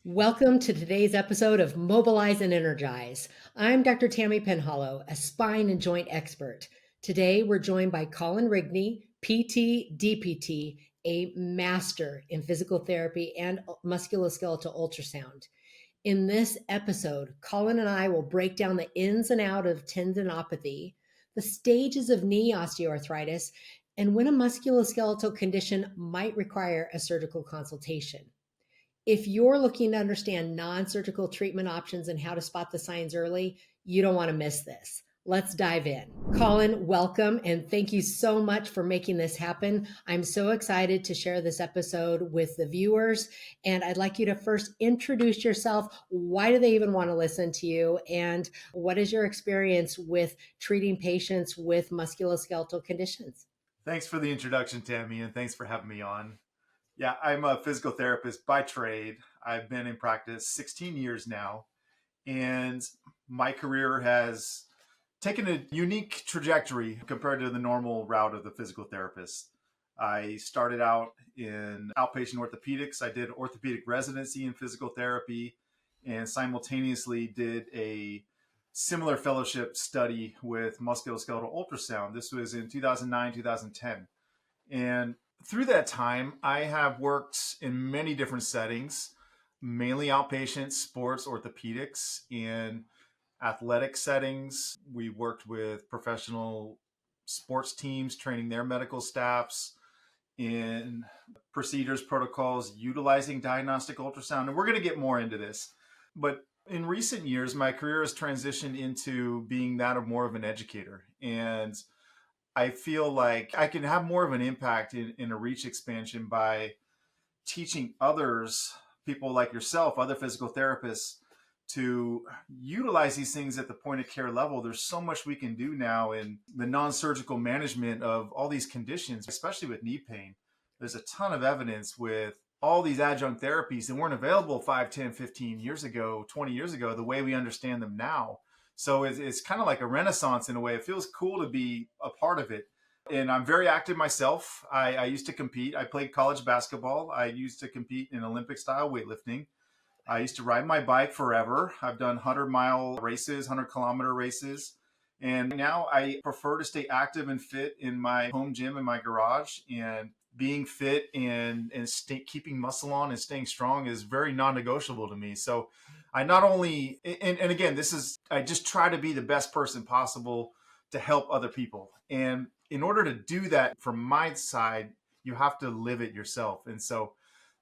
Welcome to today's episode of Mobilize and Energize. I'm Dr. Tammy Penhollow, a spine and joint expert. Today, we're joined by Colin Rigney, PT, DPT, a master in physical therapy and musculoskeletal ultrasound. In this episode, Colin and I will break down the ins and outs of tendinopathy, the stages of knee osteoarthritis, and when a musculoskeletal condition might require a surgical consultation. If you're looking to understand non-surgical treatment options and how to spot the signs early, you don't want to miss this. Let's dive in. Colin, welcome, and thank you so much for making this happen. I'm so excited to share this episode with the viewers, and I'd like you to first introduce yourself. Why do they even want to listen to you? And what is your experience with treating patients with musculoskeletal conditions? Thanks for the introduction, Tammy, and thanks for having me on. Yeah, I'm a physical therapist by trade. I've been in practice 16 years now, and my career has taken a unique trajectory compared to the normal route of the physical therapist. I started out in outpatient orthopedics. I did orthopedic residency in physical therapy and simultaneously did a similar fellowship study with musculoskeletal ultrasound. This was in 2009, 2010. And through that time, I have worked in many different settings, mainly outpatient, sports, orthopedics, in athletic settings. We worked with professional sports teams, training their medical staffs in procedures, protocols, utilizing diagnostic ultrasound. And we're going to get more into this. But in recent years, my career has transitioned into being that of more of an educator. And I feel like I can have more of an impact in a reach expansion by teaching others, people like yourself, other physical therapists, to utilize these things at the point of care level. There's so much we can do now in the non-surgical management of all these conditions, especially with knee pain. There's a ton of evidence with all these adjunct therapies that weren't available 5, 10, 15 years ago, 20 years ago, the way we understand them now. So it's kind of like a renaissance in a way. It feels cool to be a part of it. And I'm very active myself. I used to compete. I played college basketball. I used to compete in Olympic style weightlifting. I used to ride my bike forever. I've done 100-mile races, 100-kilometer races. And now I prefer to stay active and fit in my home gym in my garage. And being fit and keeping muscle on and staying strong is very non-negotiable to me. So I not only, and again, I just try to be the best person possible to help other people. And in order to do that from my side, you have to live it yourself. And so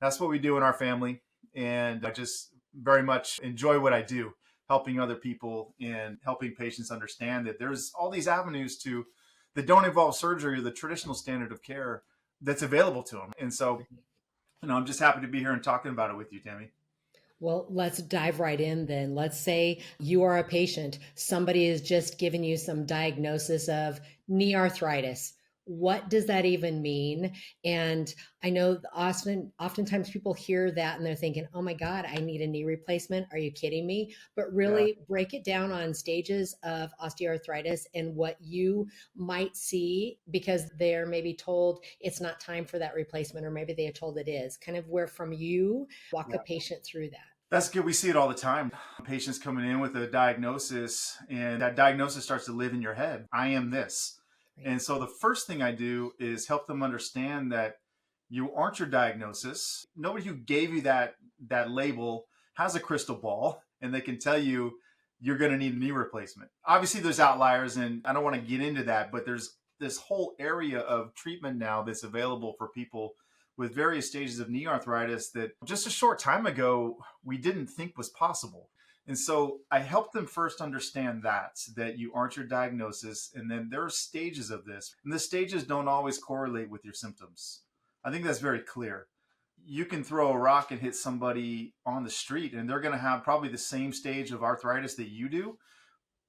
that's what we do in our family. And I just very much enjoy what I do, helping other people and helping patients understand that there's all these avenues that don't involve surgery or the traditional standard of care that's available to them. And so, I'm just happy to be here and talking about it with you, Tammy. Well, let's dive right in then. Let's say you are a patient. Somebody has just given you some diagnosis of knee arthritis. What does that even mean? And I know oftentimes people hear that and they're thinking, oh my God, I need a knee replacement. Are you kidding me? But Yeah. really break it down on stages of osteoarthritis and what you might see because they're maybe told it's not time for that replacement, or maybe they are told it is. Kind of where from you walk a patient through that. That's good. We see it all the time. Patients coming in with a diagnosis, and that diagnosis starts to live in your head. I am this. And so the first thing I do is help them understand that you aren't your diagnosis. Nobody who gave you that label has a crystal ball, and they can tell you you're going to need a knee replacement. Obviously, there's outliers, and I don't want to get into that, but there's this whole area of treatment now that's available for people with various stages of knee arthritis that just a short time ago we didn't think was possible. And so I help them first understand that you aren't your diagnosis, and then there are stages of this, and the stages don't always correlate with your symptoms. I think that's very clear. You can throw a rock and hit somebody on the street, and they're going to have probably the same stage of arthritis that you do,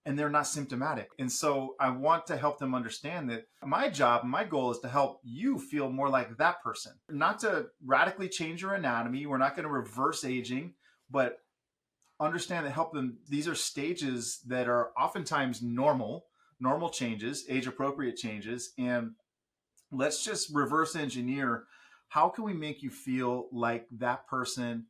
and they're not symptomatic. And so I want to help them understand that my job, my goal is to help you feel more like that person, not to radically change your anatomy. We're not going to reverse aging, but understand that help them. These are stages that are oftentimes normal changes, age appropriate changes. And let's just reverse engineer. How can we make you feel like that person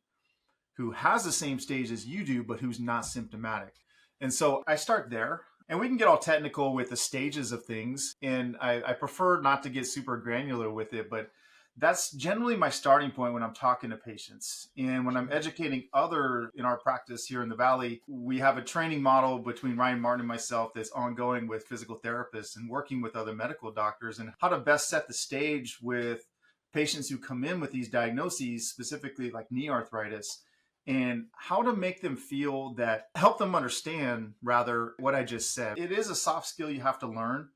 who has the same stage as you do, but who's not symptomatic. And so I start there. And we can get all technical with the stages of things. And I prefer not to get super granular with it, but that's generally my starting point when I'm talking to patients. And when I'm educating other in our practice here in the Valley, we have a training model between Ryan Martin and myself that's ongoing with physical therapists and working with other medical doctors and how to best set the stage with patients who come in with these diagnoses, specifically like knee arthritis, and how to make them feel that, help them understand rather what I just said. It is a soft skill you have to learn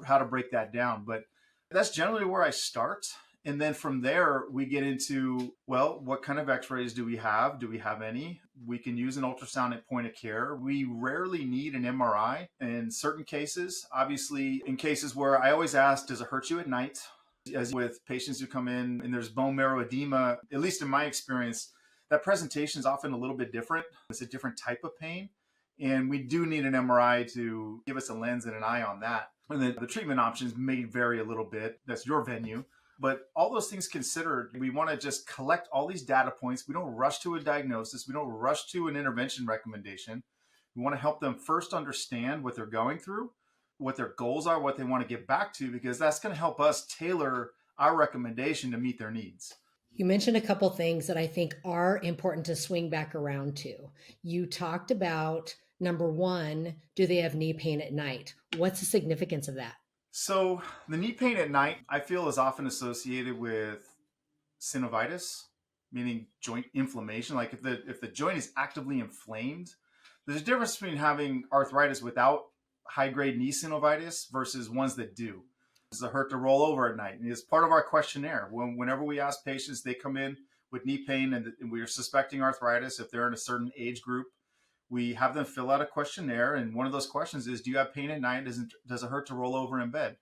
how to break that down, but that's generally where I start. And then from there, we get into, well, what kind of x-rays do we have? Do we have any? We can use an ultrasound at point of care. We rarely need an MRI in certain cases. Obviously, in cases where I always ask, does it hurt you at night? As with patients who come in and there's bone marrow edema, at least in my experience, that presentation is often a little bit different. It's a different type of pain. And we do need an MRI to give us a lens and an eye on that. And then the treatment options may vary a little bit. That's your venue. But all those things considered, we want to just collect all these data points. We don't rush to a diagnosis. We don't rush to an intervention recommendation. We want to help them first understand what they're going through, what their goals are, what they want to get back to, because that's going to help us tailor our recommendation to meet their needs. You mentioned a couple things that I think are important to swing back around to. You talked about number one, do they have knee pain at night? What's the significance of that? So the knee pain at night, I feel, is often associated with synovitis, meaning joint inflammation. Like if the joint is actively inflamed, there's a difference between having arthritis without high grade knee synovitis versus ones that do. Does it hurt to roll over at night? And it's part of our questionnaire. Whenever we ask patients, they come in with knee pain and we're suspecting arthritis, if they're in a certain age group, we have them fill out a questionnaire. And one of those questions is, do you have pain at night? Does it hurt to roll over in bed?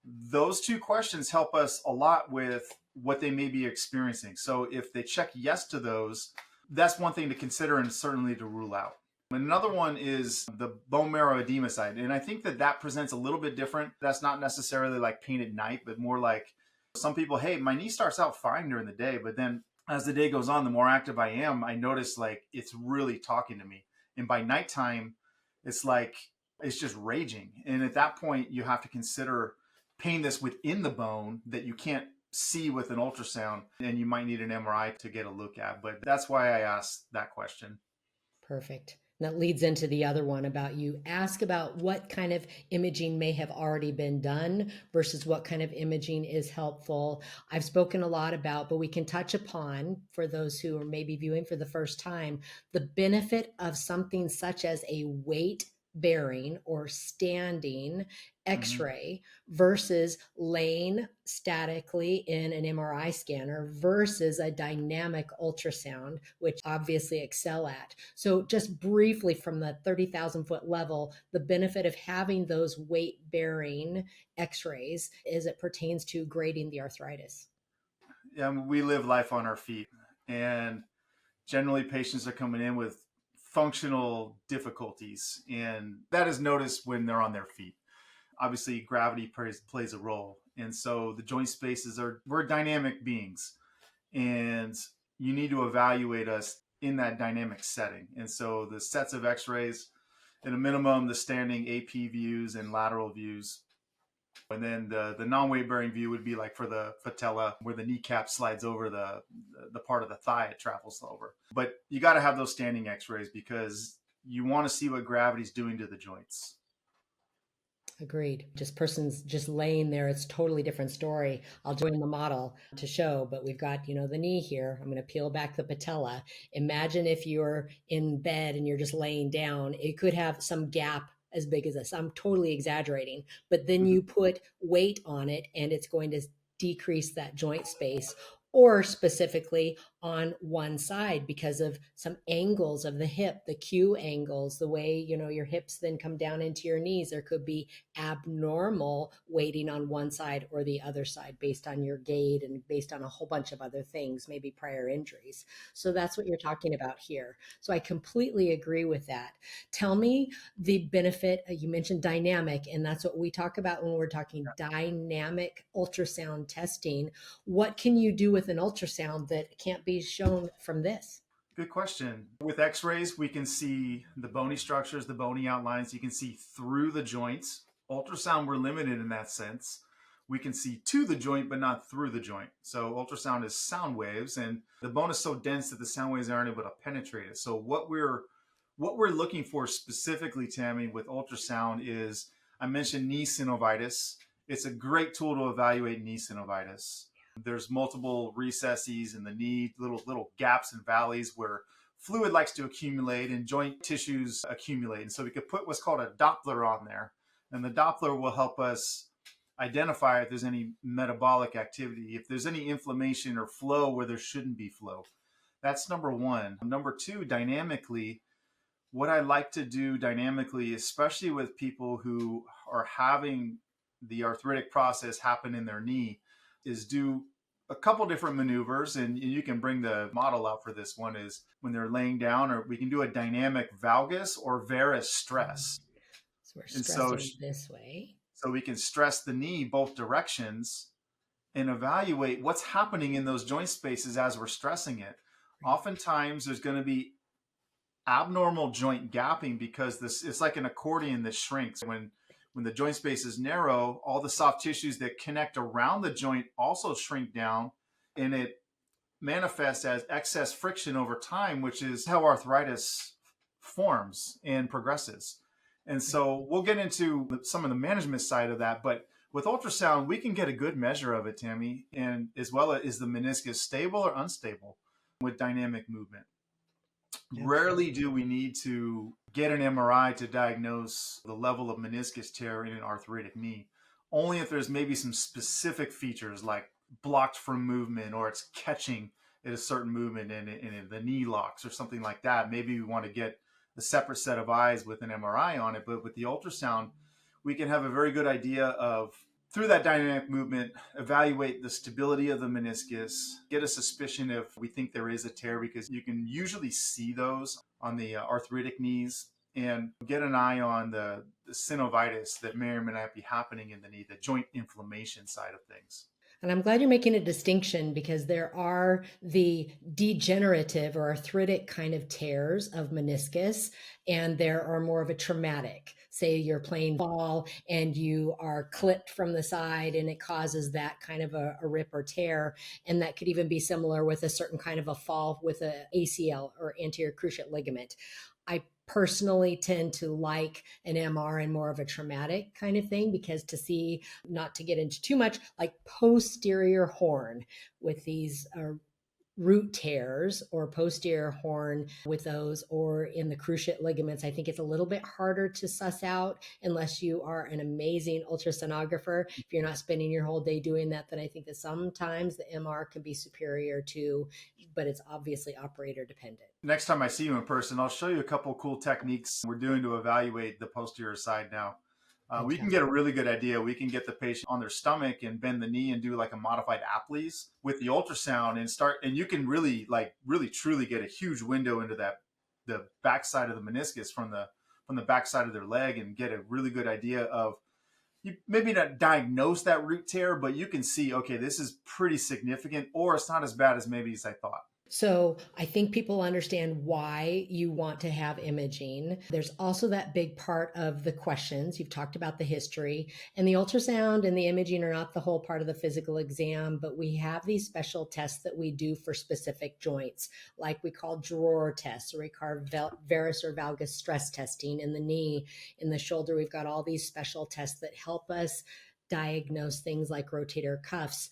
Those two questions help us a lot with what they may be experiencing. So if they check yes to those, that's one thing to consider and certainly to rule out. Another one is the bone marrow edema side. And I think that presents a little bit different. That's not necessarily like pain at night, but more like some people, hey, my knee starts out fine during the day, but then as the day goes on, the more active I am, I notice like it's really talking to me. And by nighttime, it's like it's just raging. And at that point, you have to consider pain that's within the bone that you can't see with an ultrasound, and you might need an MRI to get a look at. But that's why I asked that question. Perfect. That leads into the other one about you ask about what kind of imaging may have already been done versus what kind of imaging is helpful. I've spoken a lot about, but we can touch upon for those who are maybe viewing for the first time, the benefit of something such as a weight bearing or standing x-ray versus laying statically in an MRI scanner versus a dynamic ultrasound, which obviously excel at. So just briefly from the 30,000 foot level, the benefit of having those weight bearing x-rays as it pertains to grading the arthritis. Yeah, we live life on our feet, and generally patients are coming in with functional difficulties, and that is noticed when they're on their feet. Obviously, gravity plays a role, and so the joint spaces we're dynamic beings, and you need to evaluate us in that dynamic setting. And so the sets of x-rays, at a minimum, the standing AP views and lateral views. And then the non-weight bearing view would be like for the patella, where the kneecap slides over the part of the thigh it travels over. But you got to have those standing x-rays because you want to see what gravity's doing to the joints. Agreed. Just person's just laying there. It's a totally different story. I'll join the model to show, but we've got, the knee here. I'm going to peel back the patella. Imagine if you're in bed and you're just laying down, it could have some gap as big as this. I'm totally exaggerating, but then you put weight on it and it's going to decrease that joint space, or specifically on one side because of some angles of the hip, the Q angles, the way, your hips then come down into your knees. There could be abnormal weighting on one side or the other side based on your gait and based on a whole bunch of other things, maybe prior injuries. So that's what you're talking about here. So I completely agree with that. Tell me the benefit. You mentioned dynamic, and that's what we talk about when we're talking dynamic ultrasound testing. What can you do with an ultrasound that can't be shown from this? Good question. With x-rays, we can see the bony structures, the bony outlines. You can see through the joints. Ultrasound, we're limited in that sense. We can see to the joint, but not through the joint. So ultrasound is sound waves, and the bone is so dense that the sound waves aren't able to penetrate it. So what we're looking for specifically, Tammy, with ultrasound is, I mentioned knee synovitis. It's a great tool to evaluate knee synovitis. There's multiple recesses in the knee, little gaps and valleys where fluid likes to accumulate and joint tissues accumulate. And so we could put what's called a Doppler on there. And the Doppler will help us identify if there's any metabolic activity, if there's any inflammation or flow where there shouldn't be flow. That's number one. Number two, dynamically, what I like to do dynamically, especially with people who are having the arthritic process happen in their knee, is do a couple different maneuvers. And you can bring the model out for this one, is when they're laying down, or we can do a dynamic valgus or varus stress. So we're And stressing this way. so we can stress the knee both directions and evaluate what's happening in those joint spaces as we're stressing it. Oftentimes there's going to be abnormal joint gapping because it's like an accordion that shrinks. When the joint space is narrow, all the soft tissues that connect around the joint also shrink down, and it manifests as excess friction over time, which is how arthritis forms and progresses. And so we'll get into some of the management side of that, but with ultrasound, we can get a good measure of it, Tammy, and as well as the meniscus stable or unstable with dynamic movement. Okay. Rarely do we need to get an MRI to diagnose the level of meniscus tear in an arthritic knee. Only if there's maybe some specific features like blocked from movement, or it's catching at a certain movement and the knee locks or something like that. Maybe we want to get a separate set of eyes with an MRI on it. But with the ultrasound, we can have a very good idea of, through that dynamic movement, evaluate the stability of the meniscus, get a suspicion if we think there is a tear, because you can usually see those on the arthritic knees, and get an eye on the synovitis that may or may not be happening in the knee, the joint inflammation side of things. And I'm glad you're making a distinction, because there are the degenerative or arthritic kind of tears of meniscus, and there are more of a traumatic. Say you're playing ball and you are clipped from the side and it causes that kind of a rip or tear. And that could even be similar with a certain kind of a fall with a ACL or anterior cruciate ligament. I personally tend to like an MR and more of a traumatic kind of thing, because to see, not to get into too much, like posterior horn with these root tears, or posterior horn with those, or in the cruciate ligaments, I think it's a little bit harder to suss out unless you are an amazing ultrasonographer. If you're not spending your whole day doing that, then I think that sometimes the MR can be superior to, but it's obviously operator dependent. Next time I see you in person, I'll show you a couple cool techniques we're doing to evaluate the posterior side now. We can get a really good idea. We can get the patient on their stomach and bend the knee and do like a modified Apley's with the ultrasound, and you can really truly get a huge window into the backside of the meniscus from the backside of their leg, and get a really good idea of, you maybe not diagnose that root tear, but you can see, okay, this is pretty significant, or it's not as bad as maybe as I thought. So I think people understand why you want to have imaging. There's also that big part of the questions. You've talked about the history, and the ultrasound and the imaging are not the whole part of the physical exam, but we have these special tests that we do for specific joints, like we call drawer tests, or we call varus or valgus stress testing in the knee, in the shoulder. We've got all these special tests that help us diagnose things like rotator cuffs.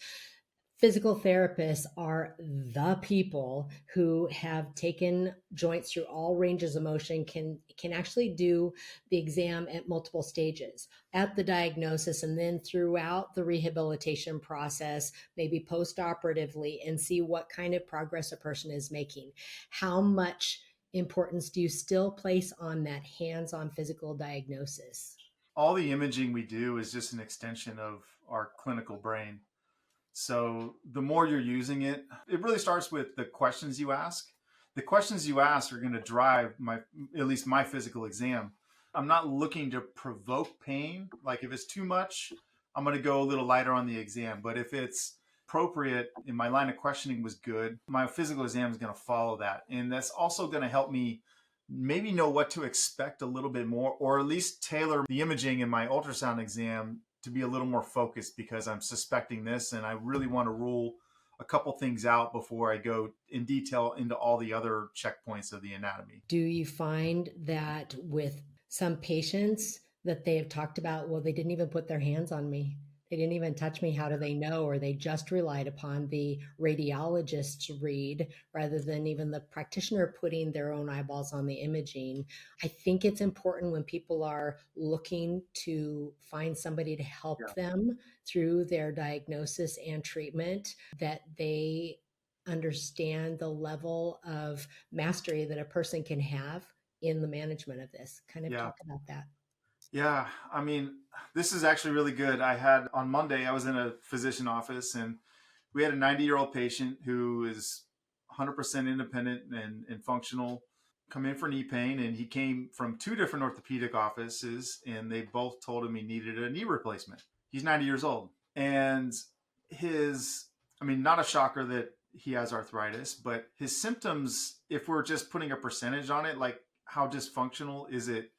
Physical therapists are the people who have taken joints through all ranges of motion, can actually do the exam at multiple stages, at the diagnosis, and then throughout the rehabilitation process, maybe post-operatively, and see what kind of progress a person is making. How much importance do you still place on that hands-on physical diagnosis? All the imaging we do is just an extension of our clinical brain. So the more you're using it, it really starts with the questions you ask. The questions you ask are going to drive at least my physical exam. I'm not looking to provoke pain. Like if it's too much, I'm going to go a little lighter on the exam. But if it's appropriate and my line of questioning was good, my physical exam is going to follow that. And that's also going to help me maybe know what to expect a little bit more, or at least tailor the imaging in my ultrasound exam to be a little more focused, because I'm suspecting this and I really want to rule a couple things out before I go in detail into all the other checkpoints of the anatomy. Do you find that with some patients that they have talked about, well, they didn't even put their hands on me. They didn't even touch me. How do they know? Or they just relied upon the radiologist's read rather than even the practitioner putting their own eyeballs on the imaging. I think it's important when people are looking to find somebody to help Yeah. them through their diagnosis and treatment that they understand the level of mastery that a person can have in the management of this. Kind of Yeah. talk about that. Yeah. I mean, this is actually really good. I had on Monday, I was in a physician office and we had a 90-year-old patient who is 100% independent and functional come in for knee pain. And he came from two different orthopedic offices and they both told him he needed a knee replacement. He's 90 years old. And I mean, not a shocker that he has arthritis, but his symptoms, if we're just putting a percentage on it, like how dysfunctional is it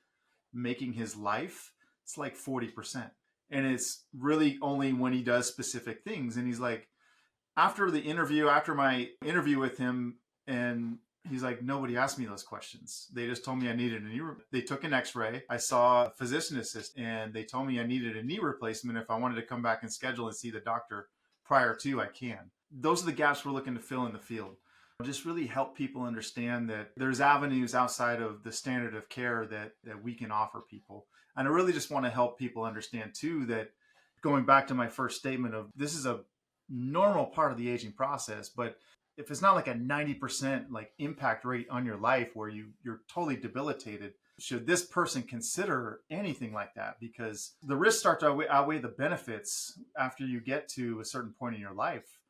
making his life? It's like 40%. And it's really only when he does specific things. And he's like, after my interview with him, and he's like, nobody asked me those questions. They just told me I needed a knee. They took an x-ray. I saw a physician assistant and they told me I needed a knee replacement. If I wanted to come back and schedule and see the doctor prior to, I can. Those are the gaps we're looking to fill in the field. Just really help people understand that there's avenues outside of the standard of care that we can offer people. And I really just want to help people understand too, that going back to my first statement of this is a normal part of the aging process, but if it's not like a 90% like impact rate on your life where you're totally debilitated, should this person consider anything like that? Because the risks start to outweigh the benefits after you get to a certain point in your life.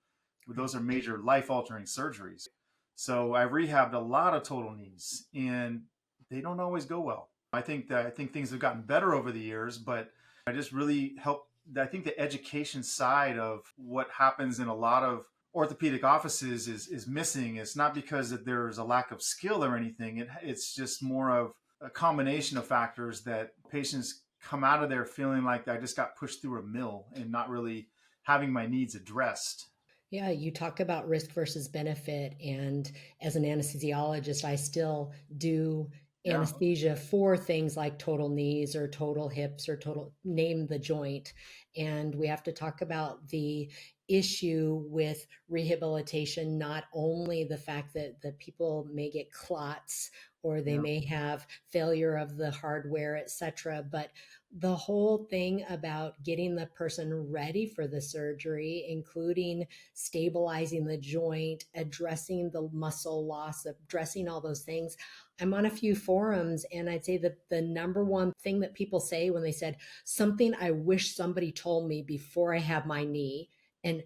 Those are major life altering surgeries. So I've rehabbed a lot of total knees and they don't always go well. I think things have gotten better over the years, but I just really help. I think the education side of what happens in a lot of orthopedic offices is missing. It's not because that there's a lack of skill or anything. It's just more of a combination of factors that patients come out of there feeling like I just got pushed through a mill and not really having my needs addressed. Yeah, you talk about risk versus benefit. And as an anesthesiologist, I still do Yeah. anesthesia for things like total knees or total hips or total name the joint. And we have to talk about the issue with rehabilitation, not only the fact that the people may get clots or they Yeah. may have failure of the hardware, etc., but the whole thing about getting the person ready for the surgery, including stabilizing the joint, addressing the muscle loss, addressing all those things. I'm on a few forums, and I'd say that the number one thing that people say when they said something I wish somebody told me before I have my knee, and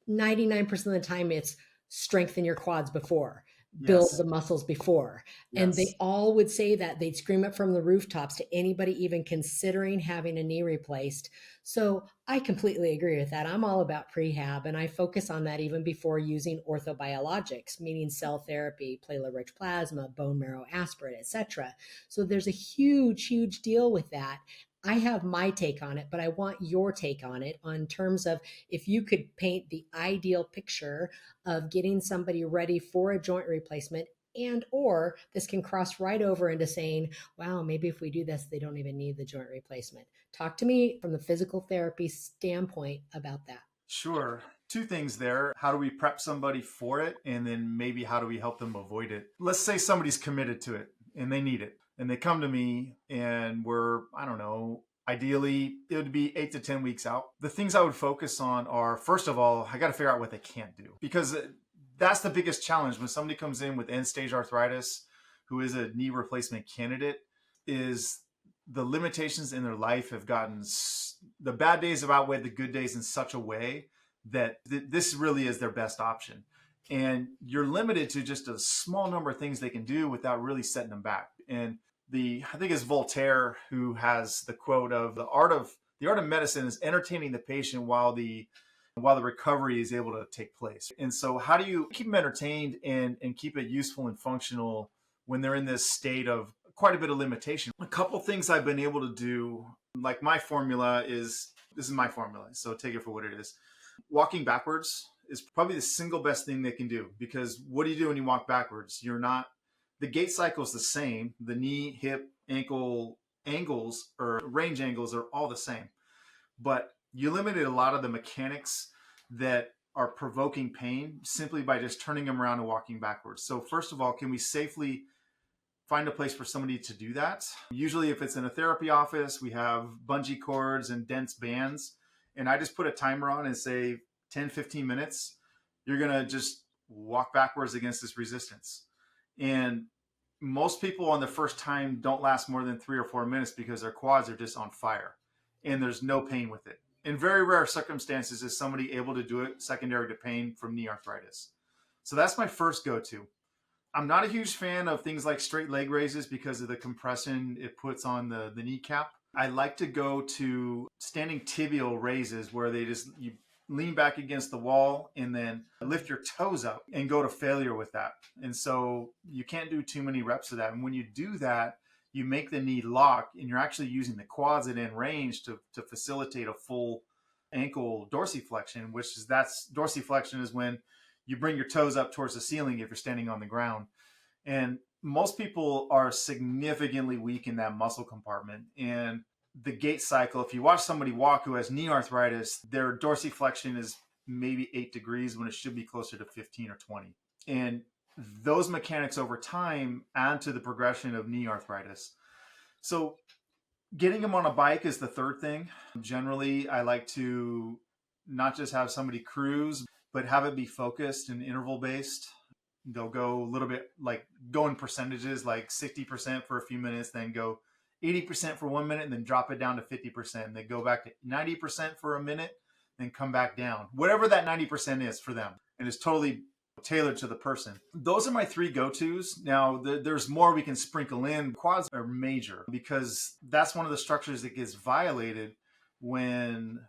99% of the time it's strengthen your quads before, build Yes. the muscles before. And they Yes. all would say that. They'd scream it from the rooftops to anybody even considering having a knee replaced. So I completely agree with that. I'm all about prehab, and I focus on that even before using orthobiologics, meaning cell therapy, platelet-rich plasma, bone marrow aspirate, etc. So there's a huge, huge deal with that. I have my take on it, but I want your take on it on terms of if you could paint the ideal picture of getting somebody ready for a joint replacement, and or this can cross right over into saying, wow, maybe if we do this, they don't even need the joint replacement. Talk to me from the physical therapy standpoint about that. Sure. Two things there. How do we prep somebody for it? And then maybe how do we help them avoid it? Let's say somebody's committed to it and they need it. And they come to me and we're, I don't know, ideally it would be 8 to 10 weeks out. The things I would focus on are, first of all, I got to figure out what they can't do, because that's the biggest challenge when somebody comes in with end stage arthritis who is a knee replacement candidate, is the limitations in their life have gotten, the bad days have outweighed the good days in such a way that this really is their best option. And you're limited to just a small number of things they can do without really setting them back. And I think it's Voltaire who has the quote of the art of medicine is entertaining the patient while the while the recovery is able to take place. And so how do you keep them entertained and keep it useful and functional when they're in this state of quite a bit of limitation? A couple things I've been able to do, like my formula is, this is my formula, so take it for what it is. Walking backwards is probably the single best thing they can do, because what do you do when you walk backwards? The gait cycle is the same. The knee, hip, ankle angles or range angles are all the same, but you limited a lot of the mechanics that are provoking pain simply by just turning them around and walking backwards. So first of all, can we safely find a place for somebody to do that? Usually if it's in a therapy office, we have bungee cords and dense bands. And I just put a timer on and say 10, 15 minutes, you're going to just walk backwards against this resistance. And most people on the first time don't last more than 3 or 4 minutes because their quads are just on fire and there's no pain with it. In very rare circumstances is somebody able to do it secondary to pain from knee arthritis. So that's my first go-to. I'm not a huge fan of things like straight leg raises because of the compression it puts on the kneecap. I like to go to standing tibial raises where you lean back against the wall and then lift your toes up and go to failure with that. And so you can't do too many reps of that. And when you do that, you make the knee lock and you're actually using the quads at end range to facilitate a full ankle dorsiflexion, dorsiflexion is when you bring your toes up towards the ceiling if you're standing on the ground. And most people are significantly weak in that muscle compartment. And the gait cycle, if you watch somebody walk who has knee arthritis, their dorsiflexion is maybe 8 degrees when it should be closer to 15 or 20. And those mechanics over time add to the progression of knee arthritis. So getting them on a bike is the third thing. Generally, I like to not just have somebody cruise, but have it be focused and interval based. They'll go a little bit go in percentages, like 60% for a few minutes, then go 80% for 1 minute, and then drop it down to 50%. And they go back to 90% for a minute, then come back down. Whatever that 90% is for them. And it's totally tailored to the person. Those are my 3 go-tos. Now, there's more we can sprinkle in. Quads are major because that's one of the structures that gets violated when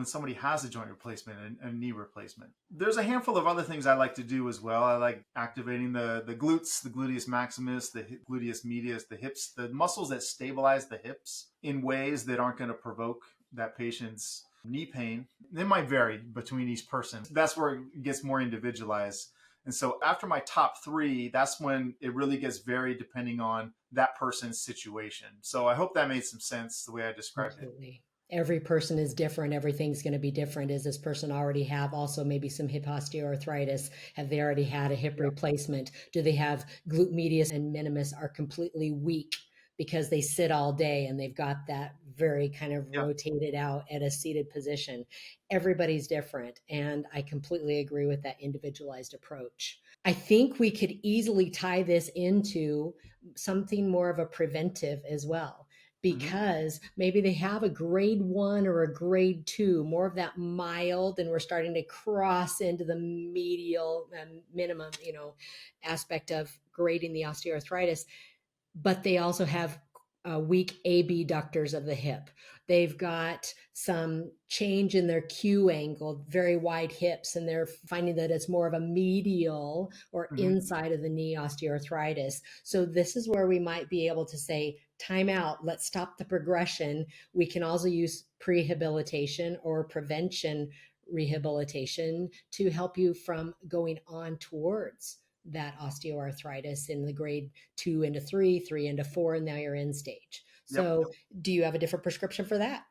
somebody has a joint replacement and a knee replacement. There's a handful of other things I like to do as well. I like activating the glutes, the gluteus maximus, the gluteus medius, the hips, the muscles that stabilize the hips in ways that aren't going to provoke that patient's knee pain. They might vary between each person. That's where it gets more individualized. And so after my top 3, that's when it really gets varied depending on that person's situation. So I hope that made some sense the way I described Absolutely. Every person is different. Everything's going to be different. Does this person already have also maybe some hip osteoarthritis? Have they already had a hip replacement? Do they have glute medius and minimus are completely weak because they sit all day and they've got that very kind of rotated out at a seated position? Everybody's different. And I completely agree with that individualized approach. I think we could easily tie this into something more of a preventive as well, because maybe they have a grade 1 or a grade 2, more of that mild, and we're starting to cross into the medial minimum, aspect of grading the osteoarthritis. But they also have weak abductors of the hip. They've got some change in their Q angle, very wide hips, and they're finding that it's more of a medial or inside of the knee osteoarthritis. So this is where we might be able to say, time out, let's stop the progression. We can also use prehabilitation or prevention rehabilitation to help you from going on towards that osteoarthritis in the grade 2 into 3, 3 into 4, and now you're in stage. So do you have a different prescription for that?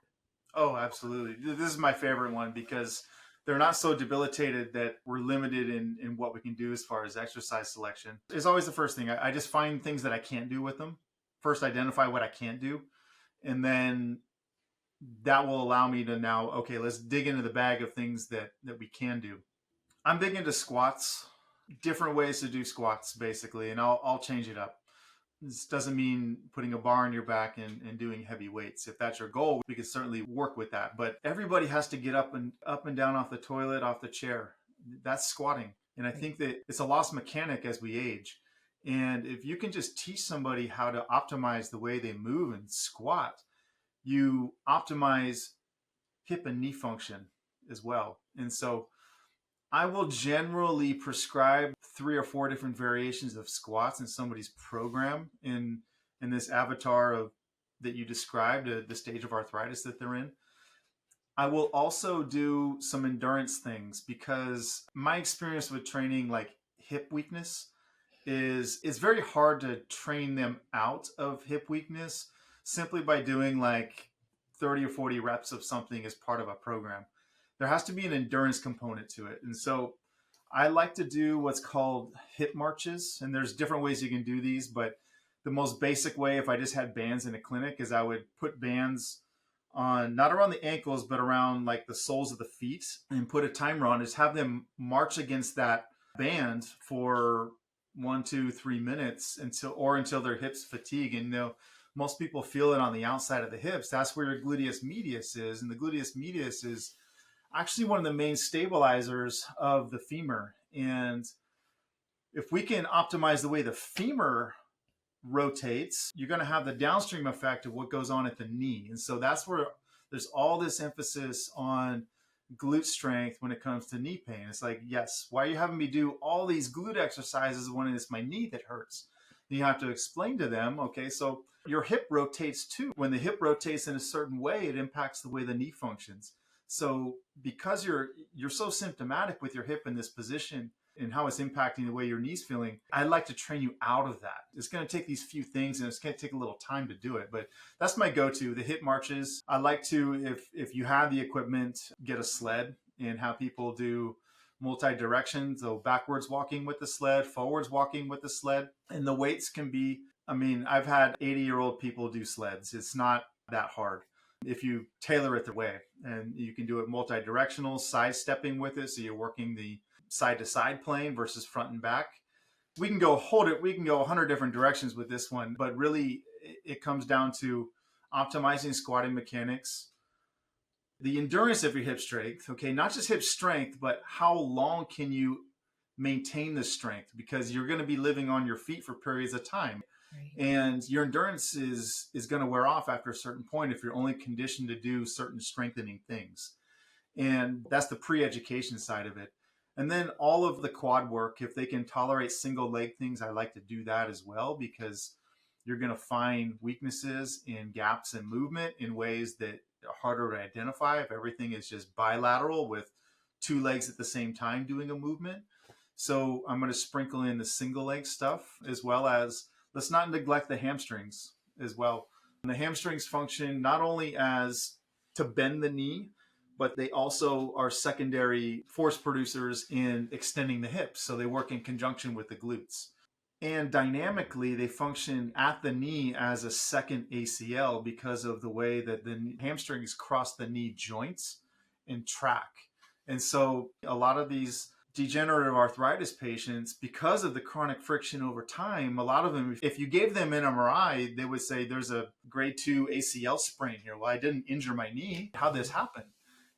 Oh, absolutely. This is my favorite one because they're not so debilitated that we're limited in what we can do as far as exercise selection. It's always the first thing. I just find things that I can't do with them. First, identify what I can't do. And then that will allow me to now, okay, let's dig into the bag of things that we can do. I'm big into squats, different ways to do squats, basically, and I'll change it up. This doesn't mean putting a bar on your back and doing heavy weights. If that's your goal, we can certainly work with that. But everybody has to get up and down off the toilet, off the chair. That's squatting. And I think that it's a lost mechanic as we age. And if you can just teach somebody how to optimize the way they move and squat, you optimize hip and knee function as well. And so I will generally prescribe 3 or 4 different variations of squats in somebody's program in this avatar of that you described, the stage of arthritis that they're in. I will also do some endurance things because my experience with training like hip weakness is it's very hard to train them out of hip weakness simply by doing like 30 or 40 reps of something as part of a program. There has to be an endurance component to it. And so I like to do what's called hip marches. And there's different ways you can do these, but the most basic way, if I just had bands in a clinic, is I would put bands on not around the ankles, but around like the soles of the feet and put a timer on, is have them march against that band for 1, 2, 3 minutes until their hips fatigue. And most people feel it on the outside of the hips. That's where your gluteus medius is. And the gluteus medius is actually one of the main stabilizers of the femur. And if we can optimize the way the femur rotates, you're going to have the downstream effect of what goes on at the knee. And so that's where there's all this emphasis on glute strength when it comes to knee pain. It's like, yes, why are you having me do all these glute exercises when it's my knee that hurts? And you have to explain to them, okay, so your hip rotates too. When the hip rotates in a certain way, it impacts the way the knee functions. So because you're so symptomatic with your hip in this position and how it's impacting the way your knee's feeling, I'd like to train you out of that. It's going to take these few things and it's going to take a little time to do it. But that's my go-to, the hip marches. I like to, if you have the equipment, get a sled and have people do multi-direction. So backwards walking with the sled, forwards walking with the sled. And the weights can be, I mean, I've had 80-year-old people do sleds. It's not that hard if you tailor it the way. And you can do it multi-directional, side-stepping with it. So you're working the side-to-side plane versus front and back. We can go 100 different directions with this one, but really it comes down to optimizing squatting mechanics, the endurance of your hip strength, okay, not just hip strength, but how long can you maintain the strength, because you're going to be living on your feet for periods of time. Right. And your endurance is going to wear off after a certain point if you're only conditioned to do certain strengthening things. And that's the pre-education side of it. And then all of the quad work, if they can tolerate single leg things, I like to do that as well, because you're going to find weaknesses in gaps in movement in ways that are harder to identify if everything is just bilateral with 2 legs at the same time doing a movement. So I'm going to sprinkle in the single leg stuff, as well as let's not neglect the hamstrings as well. And the hamstrings function not only as to bend the knee, but they also are secondary force producers in extending the hips. So they work in conjunction with the glutes. And dynamically, they function at the knee as a second ACL because of the way that the hamstrings cross the knee joints and track. And so a lot of these degenerative arthritis patients, because of the chronic friction over time, a lot of them, if you gave them an MRI, they would say there's a grade 2 ACL sprain here. Well, I didn't injure my knee. How'd this happen?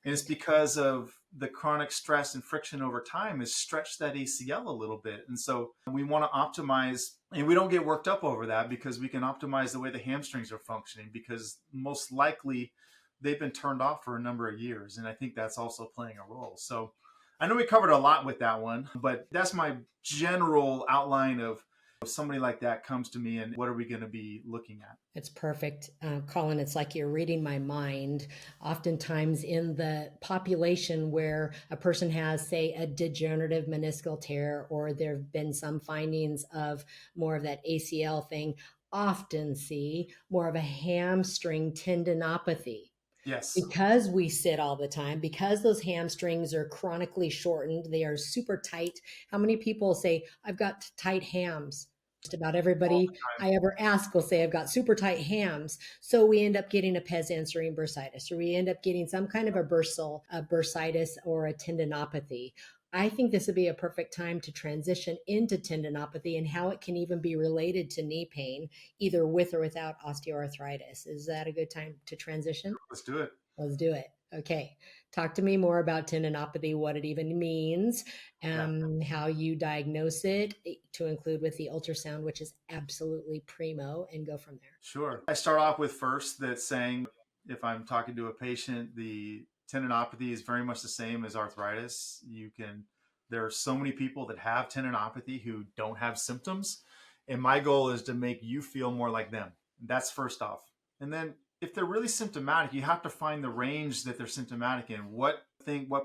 And it's because of the chronic stress and friction over time has stretched that ACL a little bit. And so we want to optimize, and we don't get worked up over that because we can optimize the way the hamstrings are functioning, because most likely they've been turned off for a number of years. And I think that's also playing a role. So I know we covered a lot with that one, but that's my general outline of if somebody like that comes to me and what are we going to be looking at. It's perfect. Colin, it's like you're reading my mind. Oftentimes in the population where a person has, say, a degenerative meniscal tear, or there have been some findings of more of that ACL thing, often see more of a hamstring tendinopathy. Yes. Because we sit all the time, because those hamstrings are chronically shortened, they are super tight. How many people say, I've got tight hams? Just about everybody I ever ask will say, I've got super tight hams. So we end up getting a pes anserine bursitis, or we end up getting some kind of a bursitis or a tendinopathy. I think this would be a perfect time to transition into tendinopathy and how it can even be related to knee pain, either with or without osteoarthritis. Is that a good time to transition? Let's do it. Let's do it. Okay. Talk to me more about tendinopathy, what it even means, how you diagnose it, to include with the ultrasound, which is absolutely primo, and go from there. Sure. I start off with first that saying, if I'm talking to a patient, the Tendinopathy is very much the same as arthritis. There are so many people that have tendinopathy who don't have symptoms. And my goal is to make you feel more like them. That's first off. And then if they're really symptomatic, you have to find the range that they're symptomatic in. What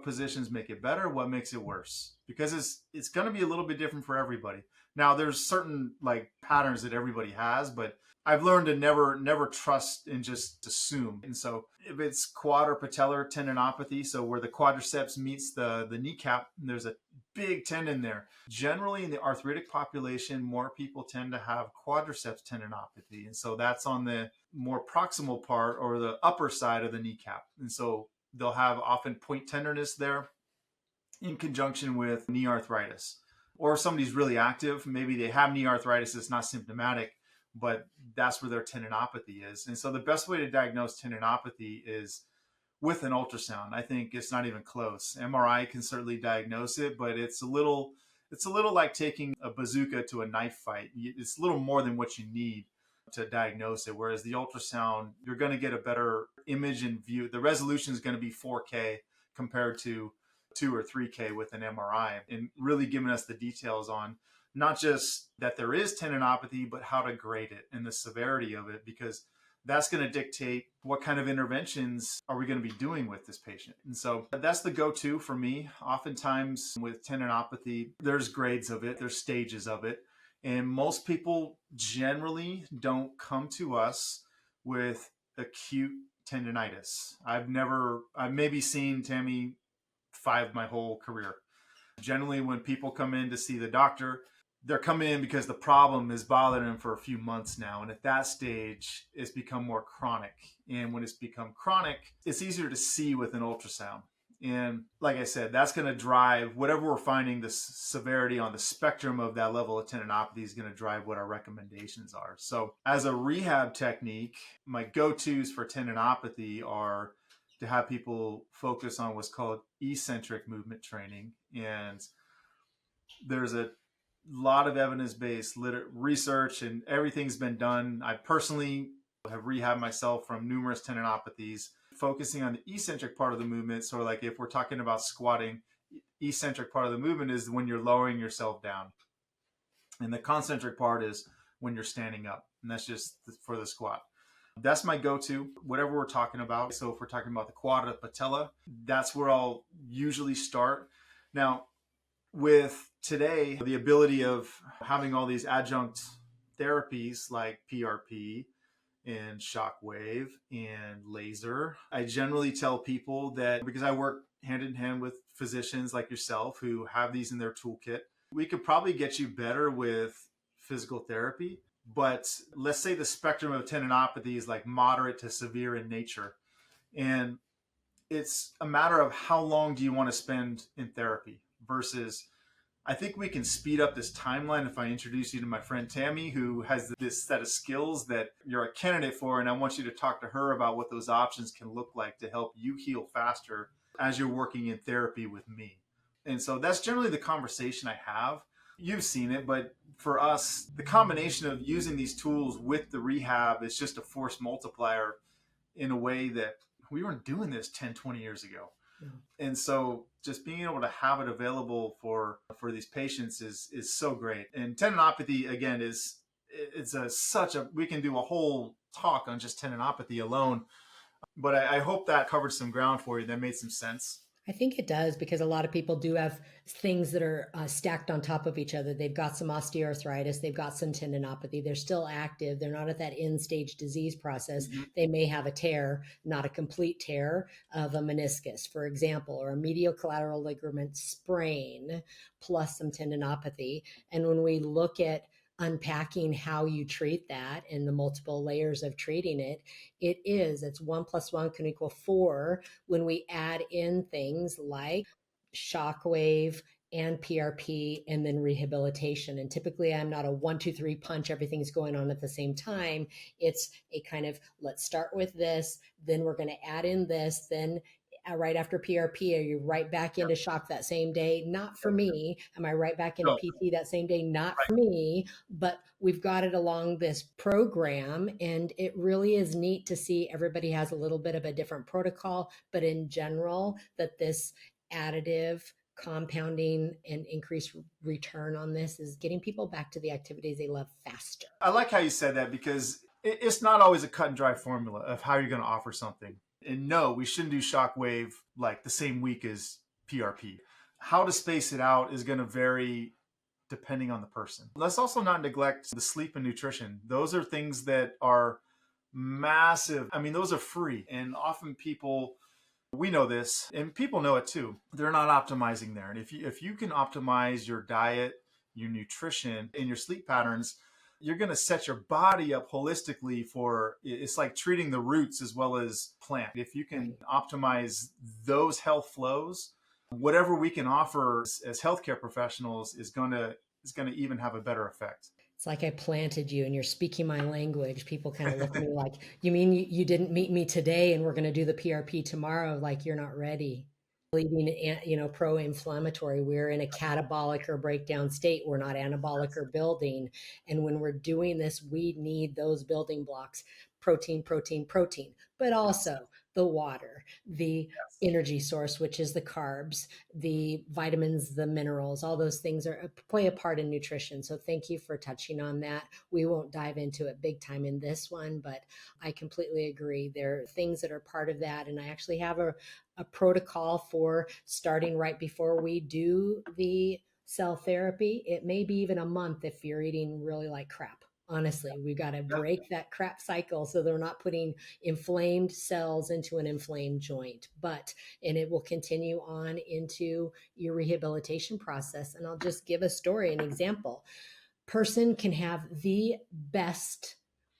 positions make it better, what makes it worse? Because it's going to be a little bit different for everybody. Now there's certain like patterns that everybody has, but I've learned to never trust and just assume. And so if it's quad or patellar tendinopathy, so where the quadriceps meets the kneecap, there's a big tendon there. Generally in the arthritic population, more people tend to have quadriceps tendinopathy. And so that's on the more proximal part or the upper side of the kneecap. And so they'll have often point tenderness there in conjunction with knee arthritis. Or if somebody's really active, maybe they have knee arthritis, it's not symptomatic, but that's where their tendinopathy is. And so the best way to diagnose tendinopathy is with an ultrasound. I think it's not even close. MRI can certainly diagnose it, but it's a little like taking a bazooka to a knife fight. It's a little more than what you need to diagnose it. Whereas the ultrasound, you're going to get a better image and view. The resolution is going to be 4K compared to 2 or 3K with an MRI, and really giving us the details on not just that there is tendinopathy, but how to grade it and the severity of it, because that's going to dictate what kind of interventions are we going to be doing with this patient. And so that's the go-to for me. Oftentimes with tendinopathy, there's grades of it, there's stages of it. And most people generally don't come to us with acute tendinitis. I've maybe seen, Tammy, 5 my whole career. Generally, when people come in to see the doctor, they're coming in because the problem is bothering them for a few months now. And at that stage, it's become more chronic. And when it's become chronic, it's easier to see with an ultrasound. And like I said, that's going to drive whatever we're finding the severity on the spectrum of that level of tendinopathy is going to drive what our recommendations are. So as a rehab technique, my go-tos for tendinopathy are to have people focus on what's called eccentric movement training. And there's a lot of evidence-based research and everything's been done. I personally have rehabbed myself from numerous tendinopathies, focusing on the eccentric part of the movement. So like if we're talking about squatting, eccentric part of the movement is when you're lowering yourself down. And the concentric part is when you're standing up. And that's just for the squat. That's my go-to, whatever we're talking about. So if we're talking about the quad or patella, that's where I'll usually start. Now, with today, the ability of having all these adjunct therapies like PRP and shockwave and laser, I generally tell people that, because I work hand in hand with physicians like yourself who have these in their toolkit, we could probably get you better with physical therapy. But let's say the spectrum of tendinopathy is like moderate to severe in nature. And it's a matter of how long do you want to spend in therapy versus, I think we can speed up this timeline if I introduce you to my friend Tammy, who has this set of skills that you're a candidate for. And I want you to talk to her about what those options can look like to help you heal faster as you're working in therapy with me. And so that's generally the conversation I have. You've seen it, but for us, the combination of using these tools with the rehab is just a force multiplier in a way that we weren't doing this 10, 20 years ago. Yeah. And so just being able to have it available for these patients is so great. And tendinopathy, again, we can do a whole talk on just tendinopathy alone. But I hope that covered some ground for you. That made some sense. I think it does, because a lot of people do have things that are stacked on top of each other. They've got some osteoarthritis, they've got some tendinopathy, they're still active, they're not at that end stage disease process. Mm-hmm. They may have a tear, not a complete tear of a meniscus, for example, or a medial collateral ligament sprain plus some tendinopathy. And when we look at unpacking how you treat that and the multiple layers of treating it's 1 + 1 can equal 4 when we add in things like shockwave and PRP and then rehabilitation. And typically I'm not a 1, 2, 3 punch, everything's going on at the same time. It's a kind of, let's start with this, then we're going to add in this, then right after PRP? Are you right back Yep. into shock that same day? Not for me. Am I right back into No, PT that same day? Not right. for me. But we've got it along this program, and it really is neat to see everybody has a little bit of a different protocol, but in general, that this additive compounding and increased return on this is getting people back to the activities they love faster. I like how you said that because it's not always a cut and dry formula of how you're going to offer something. And no, we shouldn't do shockwave like the same week as PRP. How to space it out is going to vary depending on the person. Let's also not neglect the sleep and nutrition. Those are things that are massive. I mean, those are free. And often people, we know this and people know it too. They're not optimizing there. And if you can optimize your diet, your nutrition, and your sleep patterns, you're going to set your body up holistically for it's like treating the roots as well as plant. If you can Right. optimize those health flows, whatever we can offer as healthcare professionals is going to even have a better effect. It's like I planted you and you're speaking my language. People kind of look at me like, you mean you didn't meet me today and we're going to do the PRP tomorrow? Like you're not ready. Bleeding, pro-inflammatory. We're in a catabolic or breakdown state. We're not anabolic or building. And when we're doing this, we need those building blocks: protein, protein, protein, but Yes. also the water, the Yes. energy source, which is the carbs, the vitamins, the minerals. All those things play a part in nutrition. So thank you for touching on that. We won't dive into it big time in this one, but I completely agree. There are things that are part of that. And I actually have a protocol for starting right before we do the cell therapy. It may be even a month if you're eating really like crap. Honestly, we've got to Yeah. break that crap cycle so they're not putting inflamed cells into an inflamed joint. And it will continue on into your rehabilitation process. And I'll just give a story, an example. Person can have the best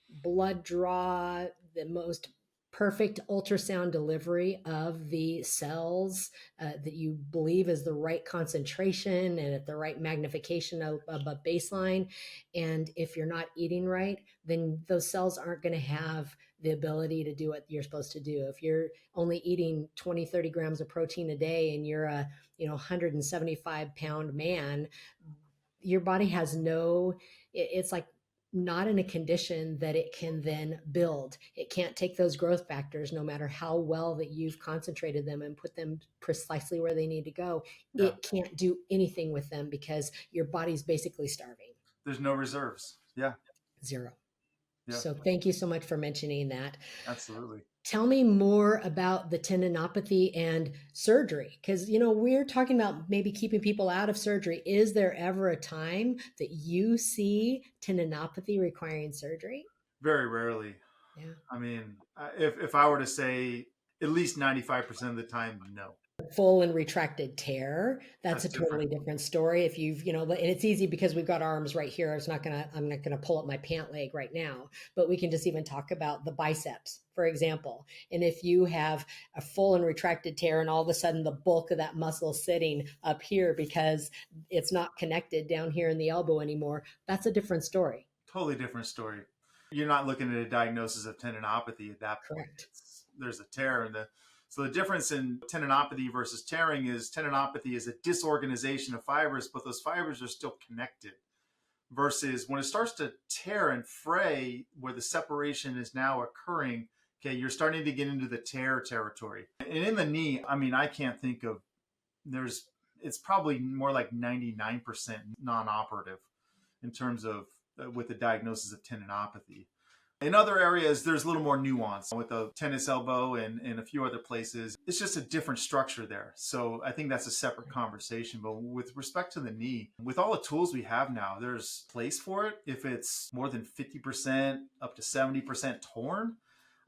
blood draw, the most perfect ultrasound delivery of the cells that you believe is the right concentration and at the right magnification of a baseline. And if you're not eating right, then those cells aren't going to have the ability to do what you're supposed to do. If you're only eating 20, 30 grams of protein a day and you're a 175-pound man, your body has it's like not in a condition that it can then build. It can't take those growth factors, no matter how well that you've concentrated them and put them precisely where they need to go. Yeah. It can't do anything with them because your body's basically starving. There's no reserves. Yeah. Zero. Yeah. So thank you so much for mentioning that. Absolutely. Tell me more about the tendinopathy and surgery, because we're talking about maybe keeping people out of surgery. Is there ever a time that you see tendinopathy requiring surgery? Very rarely. Yeah. I mean, if I were to say at least 95% of the time, no. Full and retracted tear, that's a That's different. totally different story. If and it's easy because we've got arms right here. I'm not gonna pull up my pant leg right now, but we can just even talk about the biceps, for example. And if you have a full and retracted tear and all of a sudden the bulk of that muscle sitting up here because it's not connected down here in the elbow anymore, that's a different story. Totally different story. You're not looking at a diagnosis of tendinopathy at that point. Correct. There's a tear in the. So the difference in tendinopathy versus tearing is tendinopathy is a disorganization of fibers, but those fibers are still connected. Versus when it starts to tear and fray, where the separation is now occurring, okay, you're starting to get into the tear territory. And in the knee, I mean, I can't think of it's probably more like 99% non-operative in terms of with the diagnosis of tendinopathy. In other areas, there's a little more nuance with the tennis elbow and a few other places. It's just a different structure there. So I think that's a separate conversation. But with respect to the knee, with all the tools we have now, there's place for it. If it's more than 50%, up to 70% torn,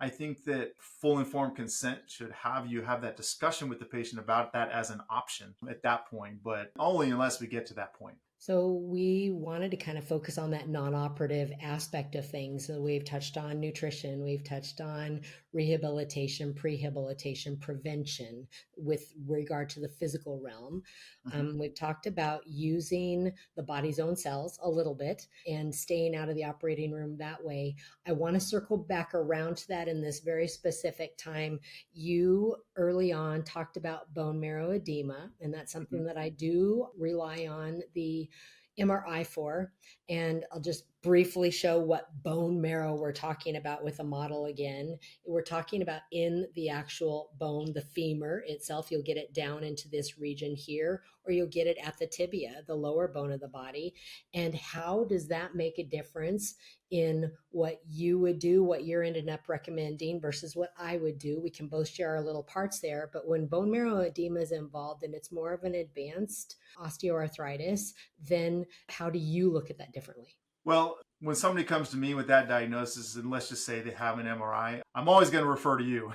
I think that full informed consent should have you have that discussion with the patient about that as an option at that point, but only unless we get to that point. So we wanted to kind of focus on that non-operative aspect of things. So we've touched on nutrition, we've touched on rehabilitation, prehabilitation, prevention with regard to the physical realm. Mhm. We've talked about using the body's own cells a little bit and staying out of the operating room that way. I want to circle back around to that in this very specific time. You early on talked about bone marrow edema, and that's something Mhm. that I do rely on the MRI for. And I'll just briefly show what bone marrow we're talking about with a model again. We're talking about in the actual bone, the femur itself. You'll get it down into this region here, or you'll get it at the tibia, the lower bone of the body. And how does that make a difference in what you would do, what you're ended up recommending versus what I would do? We can both share our little parts there. But when bone marrow edema is involved and it's more of an advanced osteoarthritis, then how do you look at that differently? Well, when somebody comes to me with that diagnosis, and let's just say they have an MRI, I'm always going to refer to you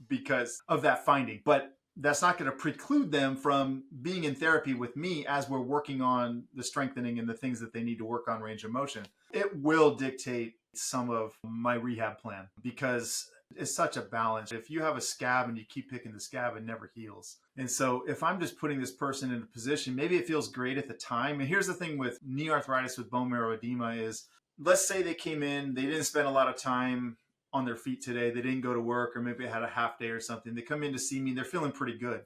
because of that finding. But that's not going to preclude them from being in therapy with me as we're working on the strengthening and the things that they need to work on range of motion. It will dictate some of my rehab plan because it's such a balance. If you have a scab and you keep picking the scab, it never heals. And so if I'm just putting this person in a position, maybe it feels great at the time. And here's the thing with knee arthritis with bone marrow edema is, let's say they came in, they didn't spend a lot of time on their feet today. They didn't go to work, or maybe they had a half day or something. They come in to see me, they're feeling pretty good.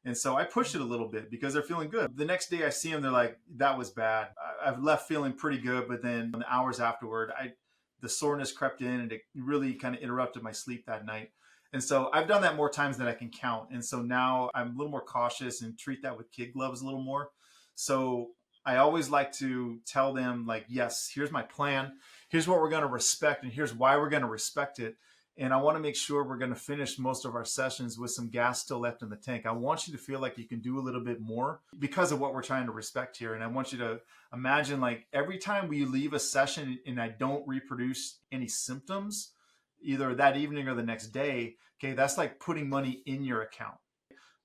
And so I push it a little bit because they're feeling good. The next day I see them, they're like, that was bad. I've left feeling pretty good, but then the hours afterward, the soreness crept in and it really kind of interrupted my sleep that night. And so I've done that more times than I can count. And so now I'm a little more cautious and treat that with kid gloves a little more. So I always like to tell them, like, yes, here's my plan. Here's what we're going to respect, and here's why we're going to respect it. And I want to make sure we're going to finish most of our sessions with some gas still left in the tank. I want you to feel like you can do a little bit more because of what we're trying to respect here. And I want you to imagine, like, every time we leave a session and I don't reproduce any symptoms, either that evening or the next day, okay, that's like putting money in your account.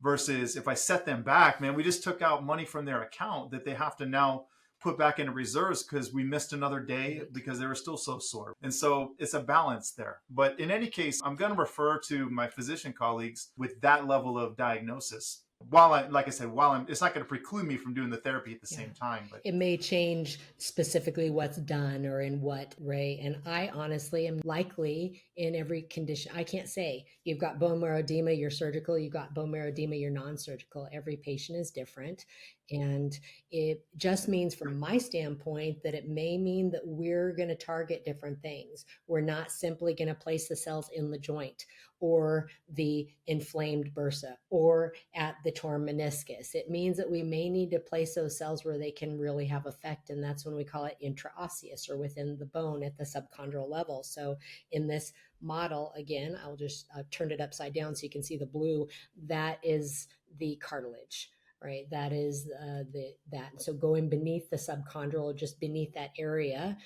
Versus if I set them back, man, we just took out money from their account that they have to now put back into reserves because we missed another day Right. because they were still so sore. And so it's a balance there. But in any case, I'm going to refer to my physician colleagues with that level of diagnosis. While I, like I said, it's not going to preclude me from doing the therapy at the Yeah. same time. But It may change specifically what's done or in what way. And I honestly am likely in every condition. I can't say you've got bone marrow edema, you're surgical, you've got bone marrow edema, you're non surgical. Every patient is different. And it just means, from my standpoint, that it may mean that we're going to target different things. We're not simply going to place the cells in the joint or the inflamed bursa or at the torn meniscus. It means that we may need to place those cells where they can really have effect. And that's when we call it intraosseous, or within the bone at the subchondral level. So in this model, again, I've turned it upside down so you can see the blue. That is the cartilage. Right, that is that. So going beneath the subchondral, just beneath that area,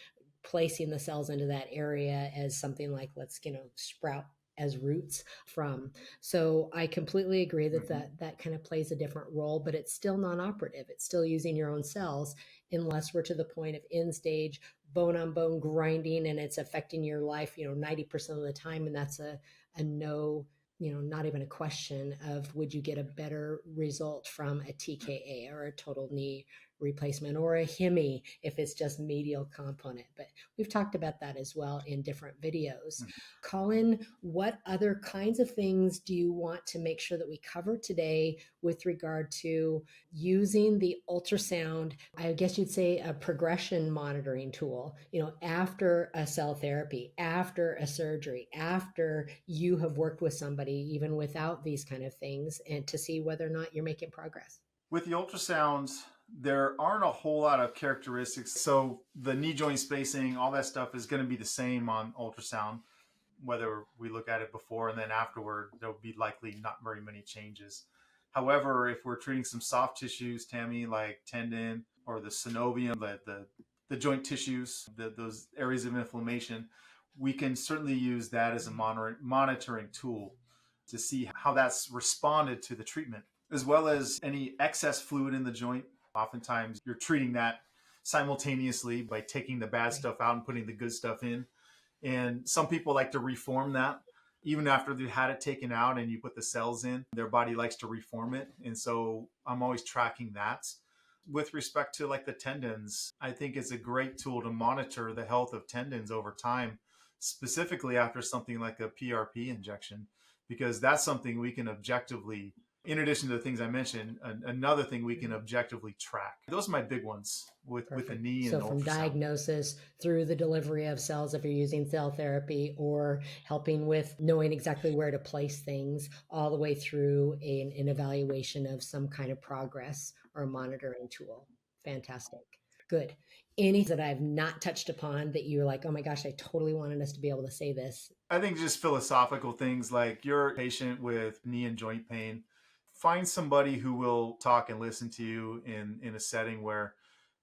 placing the cells into that area as something like, let's sprout as roots from. So I completely agree that mm-hmm. that kind of plays a different role, but it's still non-operative. It's still using your own cells, unless we're to the point of end stage bone on bone grinding and it's affecting your life 90% of the time. And that's a no, not even a question of, would you get a better result from a TKA or a total knee replacement, or a Hemi if it's just medial component. But we've talked about that as well in different videos. Mm-hmm. Colin, what other kinds of things do you want to make sure that we cover today with regard to using the ultrasound? I guess you'd say a progression monitoring tool, after a cell therapy, after a surgery, after you have worked with somebody, even without these kind of things, and to see whether or not you're making progress. With the ultrasounds, there aren't a whole lot of characteristics. So the knee joint spacing, all that stuff is going to be the same on ultrasound, whether we look at it before and then afterward. There'll be likely not very many changes. However, if we're treating some soft tissues, Tammy, like tendon or the synovium, the joint tissues, those areas of inflammation, we can certainly use that as a monitoring tool to see how that's responded to the treatment, as well as any excess fluid in the joint. Oftentimes you're treating that simultaneously by taking the bad stuff out and putting the good stuff in. And some people like to reform that. Even after they've had it taken out and you put the cells in, their body likes to reform it. And so I'm always tracking that. With respect to like the tendons, I think it's a great tool to monitor the health of tendons over time, specifically after something like a PRP injection, because that's something we can objectively, in addition to the things I mentioned, another thing we can objectively track. Those are my big ones with the knee and so the from ultrasound. Diagnosis through the delivery of cells if you're using cell therapy, or helping with knowing exactly where to place things, all the way through an evaluation of some kind of progress or a monitoring tool. Fantastic. Good. Any that I've not touched upon that you're like, oh my gosh, I totally wanted us to be able to say this? I think just philosophical things like you're a patient with knee and joint pain. Find somebody who will talk and listen to you in a setting where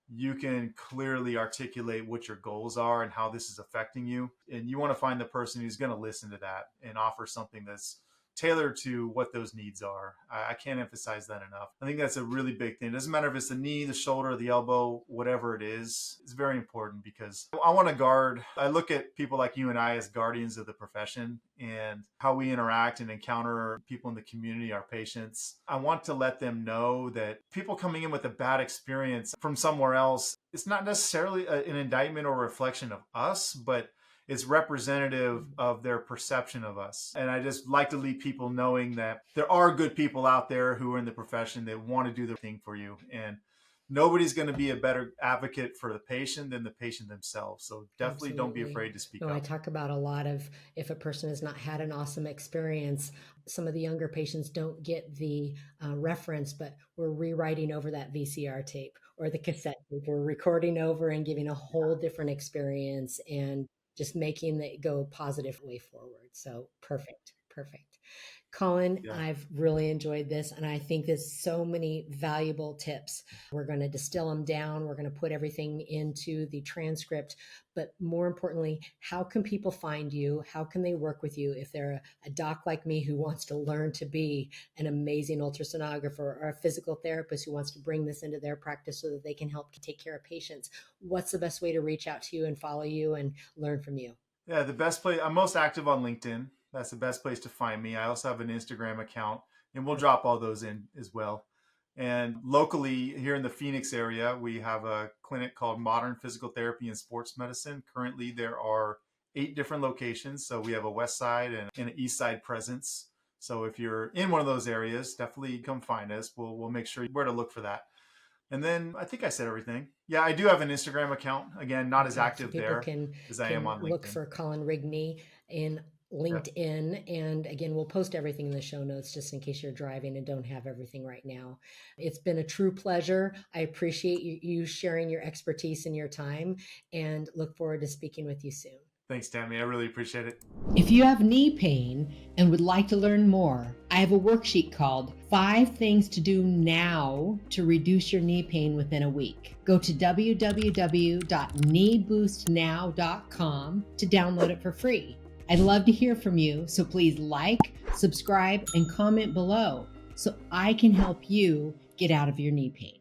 you can clearly articulate what your goals are and how this is affecting you. And you want to find the person who's going to listen to that and offer something that's tailored to what those needs are. I can't emphasize that enough. I think that's a really big thing. It doesn't matter if it's the knee, the shoulder, the elbow, whatever it is. It's very important because I want to guard. I look at people like you and I as guardians of the profession and how we interact and encounter people in the community, our patients. I want to let them know that people coming in with a bad experience from somewhere else, it's not necessarily an indictment or reflection of us, but it's representative of their perception of us. And I just like to leave people knowing that there are good people out there who are in the profession that want to do the thing for you. And nobody's going to be a better advocate for the patient than the patient themselves. So definitely don't be afraid to speak up. I talk about a lot of, if a person has not had an awesome experience, some of the younger patients don't get the reference, but we're rewriting over that VCR tape or the cassette tape. We're recording over and giving a whole different experience and just making it go positive way forward. So perfect. Colin, I've really enjoyed this, and I think there's so many valuable tips. We're going to distill them down. We're going to put everything into the transcript. But more importantly, how can people find you? How can they work with you if they're a doc like me who wants to learn to be an amazing ultrasonographer, or a physical therapist who wants to bring this into their practice so that they can help take care of patients? What's the best way to reach out to you and follow you and learn from you? Yeah, the best place, I'm most active on LinkedIn. That's the best place to find me. I also have an Instagram account, and we'll drop all those in as well. And locally here in the Phoenix area, we have a clinic called Modern Physical Therapy and Sports Medicine. Currently, there are 8 different locations. So we have a west side and an east side presence. So if you're in one of those areas, definitely come find us. We'll make sure where to look for that. And then I think I said everything. Yeah, I do have an Instagram account. Again, not as active there as I am on LinkedIn. Look for Colin Rigney in LinkedIn. Yeah. And again, we'll post everything in the show notes just in case you're driving and don't have everything right now. It's been a true pleasure. I appreciate you sharing your expertise and your time, and look forward to speaking with you soon. Thanks, Tammy. I really appreciate it. If you have knee pain and would like to learn more, I have a worksheet called 5 Things to Do Now to Reduce Your Knee Pain Within a Week. Go to www.kneeboostnow.com to download it for free. I'd love to hear from you, so please like, subscribe, and comment below so I can help you get out of your knee pain.